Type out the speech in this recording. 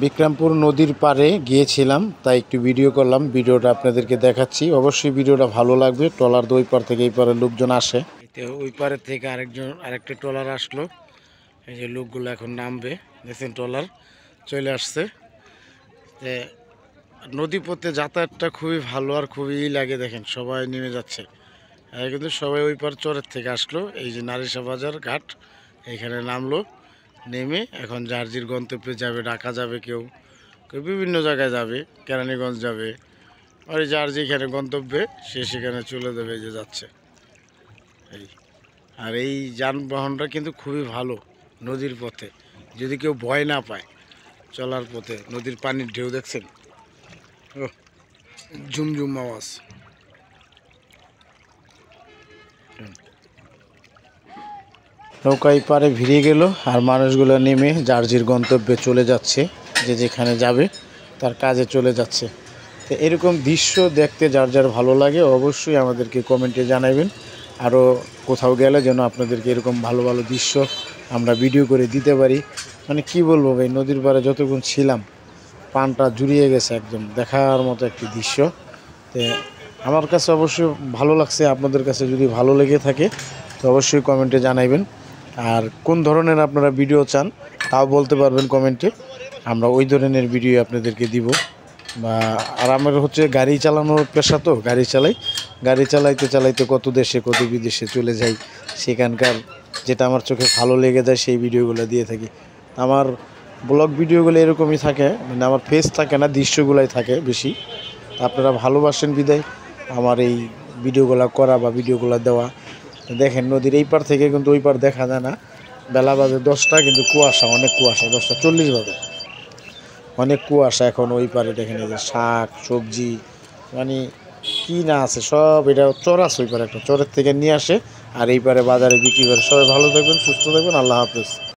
বিক্রমপুর নদীর পাড়ে গিয়েছিলাম, তাই একটু ভিডিও করলাম। ভিডিওটা আপনাদেরকে দেখাচ্ছি, অবশ্যই ভিডিওটা ভালো লাগবে। ট্রলার ওই পার থেকে এই পারে লোকজন আসে, ওই পারের থেকে আরেকটা ট্রলার আসলো। এই যে লোকগুলো এখন নামবে, দেখছেন ট্রলার চলে আসছে। নদী পথে যাতায়াতটা খুবই ভালো আর খুবই লাগে, দেখেন সবাই নেমে যাচ্ছে। কিন্তু সবাই ওই পার চরের থেকে আসলো। এই যে নারিশা বাজার ঘাট, এইখানে নামলো, নেমে এখন জার্জির গন্তব্যে যাবে। ঢাকা যাবে, কেউ কেউ বিভিন্ন জায়গায় যাবে, কেরানীগঞ্জ যাবে। আর এই যার যেখানে গন্তব্যে সে সেখানে চলে যাবে, এই যে যাচ্ছে। আর এই যানবাহনটা কিন্তু খুবই ভালো নদীর পথে, যদি কেউ ভয় না পায় চলার পথে। নদীর পানির ঢেউ দেখছেন, ও ঝুমঝুম আওয়াজ। নৌকায় পারে ভিড়ে গেল, আর মানুষগুলো নেমে জার্জির গন্তব্যে চলে যাচ্ছে। যে যেখানে যাবে তার কাজে চলে যাচ্ছে। তো এরকম দৃশ্য দেখতে যার যার ভালো লাগে অবশ্যই আমাদেরকে কমেন্টে জানাবেন। আরও কোথাও গেলে যেন আপনাদেরকে এরকম ভালো ভালো দৃশ্য আমরা ভিডিও করে দিতে পারি। মানে কি বলবো ভাই, নদীর পাড়ে যতক্ষণ ছিলাম পানটা জুড়িয়ে গেছে, একদম দেখার মতো একটি দৃশ্য। তো আমার কাছে অবশ্যই ভালো লাগছে। আপনাদের কাছে যদি ভালো লেগে থাকে তো অবশ্যই কমেন্টে জানাবেন। আর কোন ধরনের আপনারা ভিডিও চান তাও বলতে পারবেন কমেন্টে, আমরা ওই ধরনের ভিডিও আপনাদেরকে দিব। বা আর আমার হচ্ছে গাড়ি চালানোর পেশা, তো গাড়ি চালাই, গাড়ি চালাইতে চালাইতে কত দেশে কত বিদেশে চলে যাই। সেখানকার যেটা আমার চোখে ভালো লেগে যায় সেই ভিডিওগুলো দিয়ে থাকি। আমার ব্লগ ভিডিওগুলো এরকমই থাকে, মানে আমার ফেস থাকে না, দৃশ্যগুলাই থাকে বেশি। আপনারা ভালোবাসেন বিদায় আমার এই ভিডিওগুলো করা বা ভিডিওগুলো দেওয়া। দেখেন নদীর এই পার থেকে কিন্তু ওই পার দেখা যায় না। বেলা বাজে 10টা, কিন্তু কুয়াশা, অনেক কুয়াশা। 10টা 40 বাজে, অনেক কুয়াশা এখন ওই পারে। দেখেন এই যে শাক সবজি, মানে কি না আছে সব। এটা চর আছে ওই পারে, একটা চরের থেকে নিয়ে আসে আর এই পারে বাজারে বিক্রি করে। সবাই ভালো থাকবেন, সুস্থ থাকবেন, আল্লাহ হাফেজ।